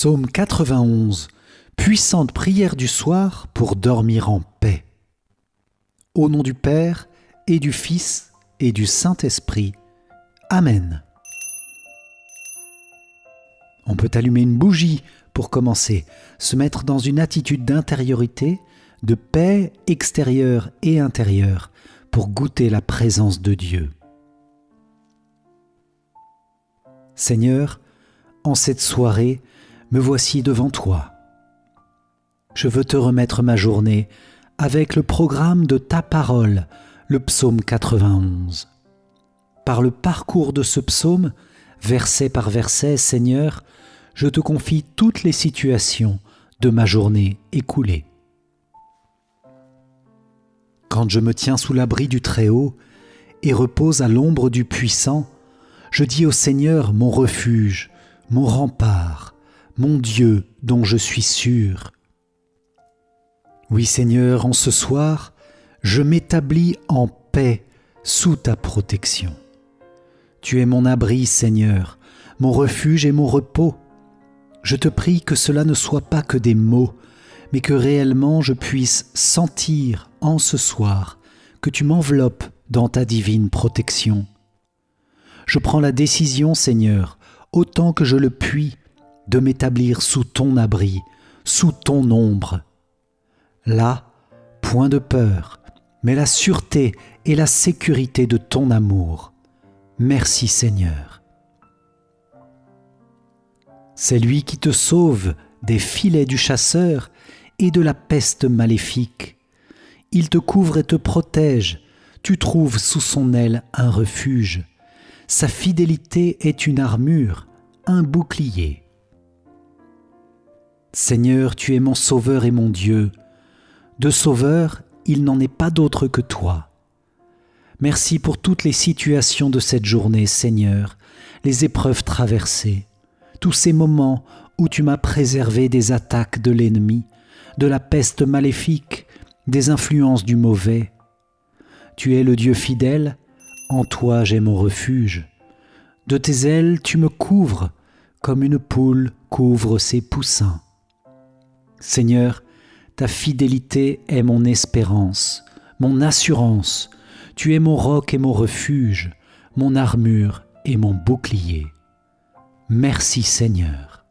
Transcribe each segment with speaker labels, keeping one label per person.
Speaker 1: Psaume 91, puissante prière du soir pour dormir en paix. Au nom du Père et du Fils et du Saint-Esprit. Amen. On peut allumer une bougie pour commencer, se mettre dans une attitude d'intériorité, de paix extérieure et intérieure, pour goûter la présence de Dieu. Seigneur, en cette soirée, me voici devant toi. Je veux te remettre ma journée avec le programme de ta parole, le psaume 91. Par le parcours de ce psaume, verset par verset, Seigneur, je te confie toutes les situations de ma journée écoulée. Quand je me tiens sous l'abri du Très-Haut et repose à l'ombre du Puissant, je dis au Seigneur mon refuge, mon rempart, mon Dieu dont je suis sûr. Oui Seigneur, en ce soir, je m'établis en paix sous ta protection. Tu es mon abri, Seigneur, mon refuge et mon repos. Je te prie que cela ne soit pas que des mots, mais que réellement je puisse sentir en ce soir que tu m'enveloppes dans ta divine protection. Je prends la décision, Seigneur, autant que je le puis, de m'établir sous ton abri, sous ton ombre. Là, point de peur, mais la sûreté et la sécurité de ton amour. Merci Seigneur. C'est lui qui te sauve des filets du chasseur et de la peste maléfique. Il te couvre et te protège, tu trouves sous son aile un refuge. Sa fidélité est une armure, un bouclier. Seigneur, tu es mon sauveur et mon Dieu. De sauveur, il n'en est pas d'autre que toi. Merci pour toutes les situations de cette journée, Seigneur, les épreuves traversées, tous ces moments où tu m'as préservé des attaques de l'ennemi, de la peste maléfique, des influences du mauvais. Tu es le Dieu fidèle, en toi j'ai mon refuge. De tes ailes tu me couvres, comme une poule couvre ses poussins. Seigneur, ta fidélité est mon espérance, mon assurance. Tu es mon roc et mon refuge, mon armure et mon bouclier. Merci Seigneur.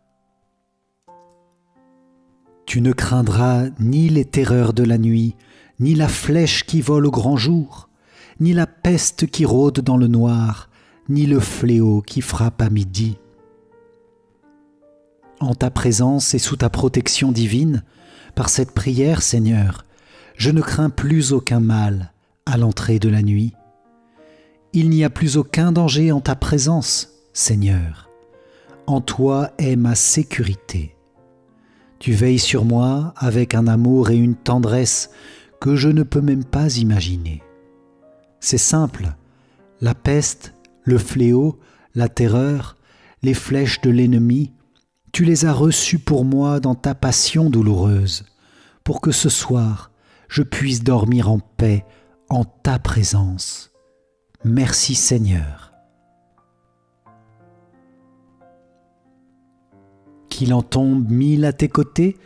Speaker 1: Tu ne craindras ni les terreurs de la nuit, ni la flèche qui vole au grand jour, ni la peste qui rôde dans le noir, ni le fléau qui frappe à midi. En ta présence et sous ta protection divine, par cette prière, Seigneur, je ne crains plus aucun mal à l'entrée de la nuit. Il n'y a plus aucun danger en ta présence, Seigneur. En toi est ma sécurité. Tu veilles sur moi avec un amour et une tendresse que je ne peux même pas imaginer. C'est simple, la peste, le fléau, la terreur, les flèches de l'ennemi, tu les as reçus pour moi dans ta passion douloureuse, pour que ce soir, je puisse dormir en paix en ta présence. Merci Seigneur. Qu'il en tombe 1000 à tes côtés,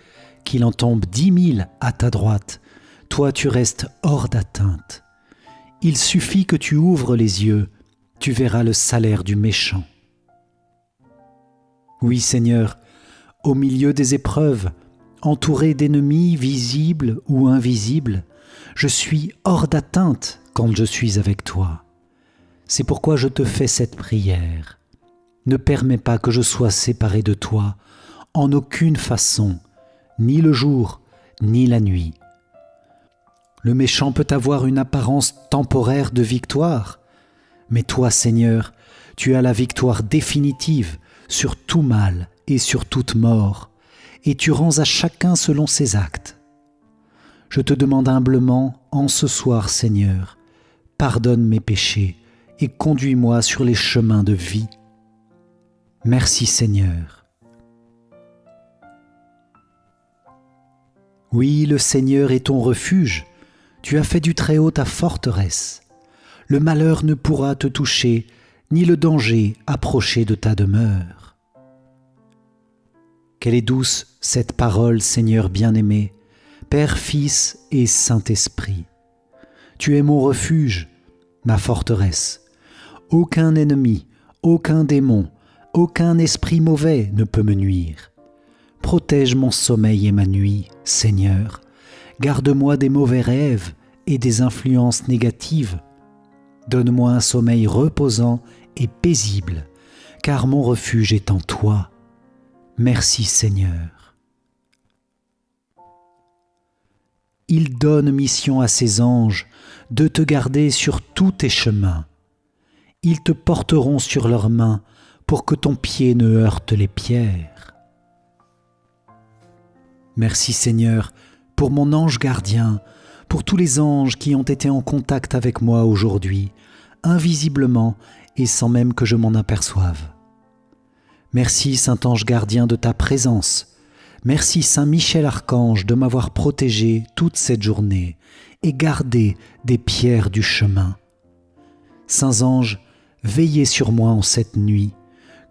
Speaker 1: qu'il en tombe 10 000 à ta droite, toi tu restes hors d'atteinte. Il suffit que tu ouvres les yeux, tu verras le salaire du méchant. Oui Seigneur, au milieu des épreuves, entouré d'ennemis visibles ou invisibles, je suis hors d'atteinte quand je suis avec toi. C'est pourquoi je te fais cette prière. Ne permets pas que je sois séparé de toi, en aucune façon, ni le jour, ni la nuit. Le méchant peut avoir une apparence temporaire de victoire, mais toi, Seigneur, tu as la victoire définitive sur tout mal et sur toute mort, et tu rends à chacun selon ses actes. Je te demande humblement, en ce soir, Seigneur, pardonne mes péchés et conduis-moi sur les chemins de vie. Merci, Seigneur. Oui, le Seigneur est ton refuge. Tu as fait du Très-Haut ta forteresse. Le malheur ne pourra te toucher, ni le danger approcher de ta demeure. Qu'elle est douce, cette parole, Seigneur bien-aimé, Père, Fils et Saint-Esprit. Tu es mon refuge, ma forteresse. Aucun ennemi, aucun démon, aucun esprit mauvais ne peut me nuire. Protège mon sommeil et ma nuit, Seigneur. Garde-moi des mauvais rêves et des influences négatives. Donne-moi un sommeil reposant et paisible, car mon refuge est en toi. Merci Seigneur. Il donne mission à ses anges de te garder sur tous tes chemins. Ils te porteront sur leurs mains pour que ton pied ne heurte les pierres. Merci Seigneur pour mon ange gardien, pour tous les anges qui ont été en contact avec moi aujourd'hui, invisiblement et sans même que je m'en aperçoive. Merci Saint-Ange gardien de ta présence. Merci Saint Michel Archange de m'avoir protégé toute cette journée et gardé des pierres du chemin. Saints anges, veillez sur moi en cette nuit,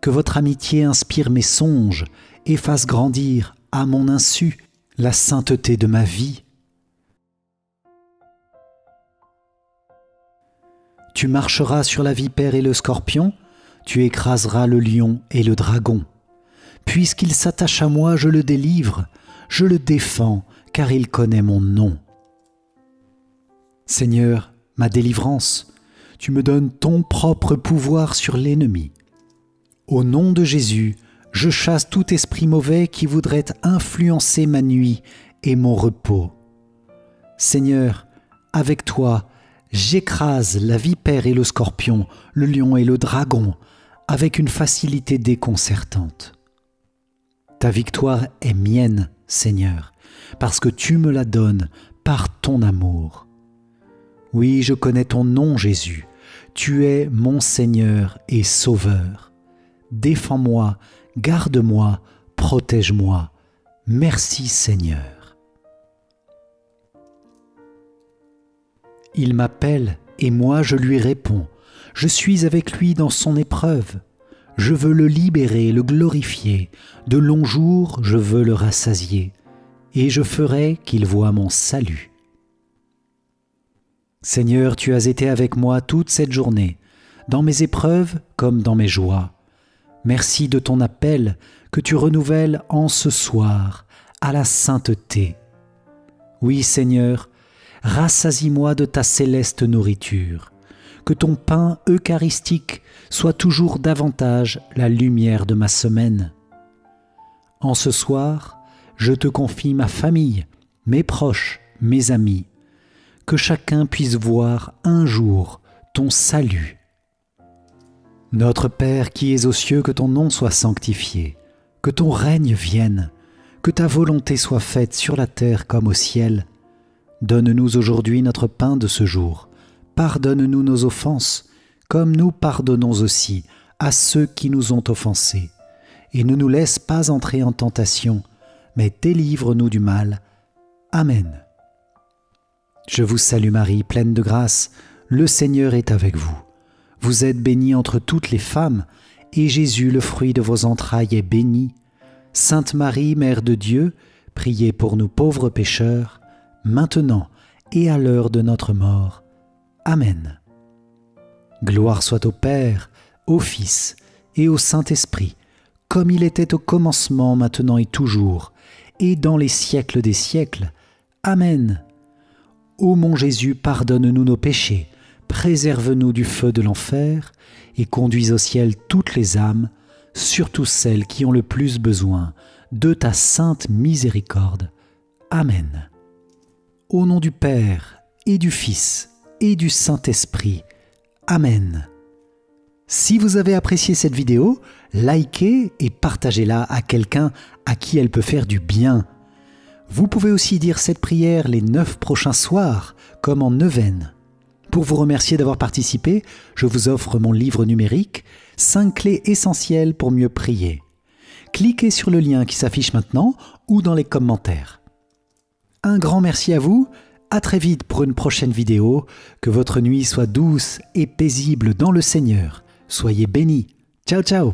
Speaker 1: que votre amitié inspire mes songes et fasse grandir, à mon insu, la sainteté de ma vie. Tu marcheras sur la vipère et le scorpion, tu écraseras le lion et le dragon. Puisqu'il s'attache à moi, je le délivre, je le défends, car il connaît mon nom. Seigneur, ma délivrance, tu me donnes ton propre pouvoir sur l'ennemi. Au nom de Jésus, je chasse tout esprit mauvais qui voudrait influencer ma nuit et mon repos. Seigneur, avec toi, j'écrase la vipère et le scorpion, le lion et le dragon, avec une facilité déconcertante. Ta victoire est mienne, Seigneur, parce que tu me la donnes par ton amour. Oui, je connais ton nom, Jésus. Tu es mon Seigneur et Sauveur. Défends-moi, garde-moi, protège-moi. Merci, Seigneur. Il m'appelle et moi je lui réponds. Je suis avec lui dans son épreuve. Je veux le libérer, le glorifier. De longs jours, je veux le rassasier. Et je ferai qu'il voie mon salut. Seigneur, tu as été avec moi toute cette journée, dans mes épreuves comme dans mes joies. Merci de ton appel que tu renouvelles en ce soir à la sainteté. Oui, Seigneur, rassasie-moi de ta céleste nourriture. Que ton pain eucharistique soit toujours davantage la lumière de ma semaine. En ce soir, je te confie ma famille, mes proches, mes amis. Que chacun puisse voir un jour ton salut. Notre Père qui es aux cieux, que ton nom soit sanctifié, que ton règne vienne, que ta volonté soit faite sur la terre comme au ciel. Donne-nous aujourd'hui notre pain de ce jour. Pardonne-nous nos offenses, comme nous pardonnons aussi à ceux qui nous ont offensés. Et ne nous laisse pas entrer en tentation, mais délivre-nous du mal. Amen. Je vous salue Marie, pleine de grâce, le Seigneur est avec vous. Vous êtes bénie entre toutes les femmes, et Jésus, le fruit de vos entrailles, est béni. Sainte Marie, Mère de Dieu, priez pour nous pauvres pécheurs, maintenant et à l'heure de notre mort. Amen. Gloire soit au Père, au Fils et au Saint-Esprit, comme il était au commencement, maintenant et toujours, et dans les siècles des siècles. Amen. Ô mon Jésus, pardonne-nous nos péchés, préserve-nous du feu de l'enfer, et conduis au ciel toutes les âmes, surtout celles qui ont le plus besoin de ta sainte miséricorde. Amen. Au nom du Père, et du Fils, et du Saint-Esprit. Amen. Si vous avez apprécié cette vidéo, likez et partagez-la à quelqu'un à qui elle peut faire du bien. Vous pouvez aussi dire cette prière les 9 prochains soirs, comme en neuvaine. Pour vous remercier d'avoir participé, je vous offre mon livre numérique « 5 clés essentielles pour mieux prier ». Cliquez sur le lien qui s'affiche maintenant ou dans les commentaires. Un grand merci à vous, à très vite pour une prochaine vidéo, que votre nuit soit douce et paisible dans le Seigneur. Soyez bénis. Ciao ciao.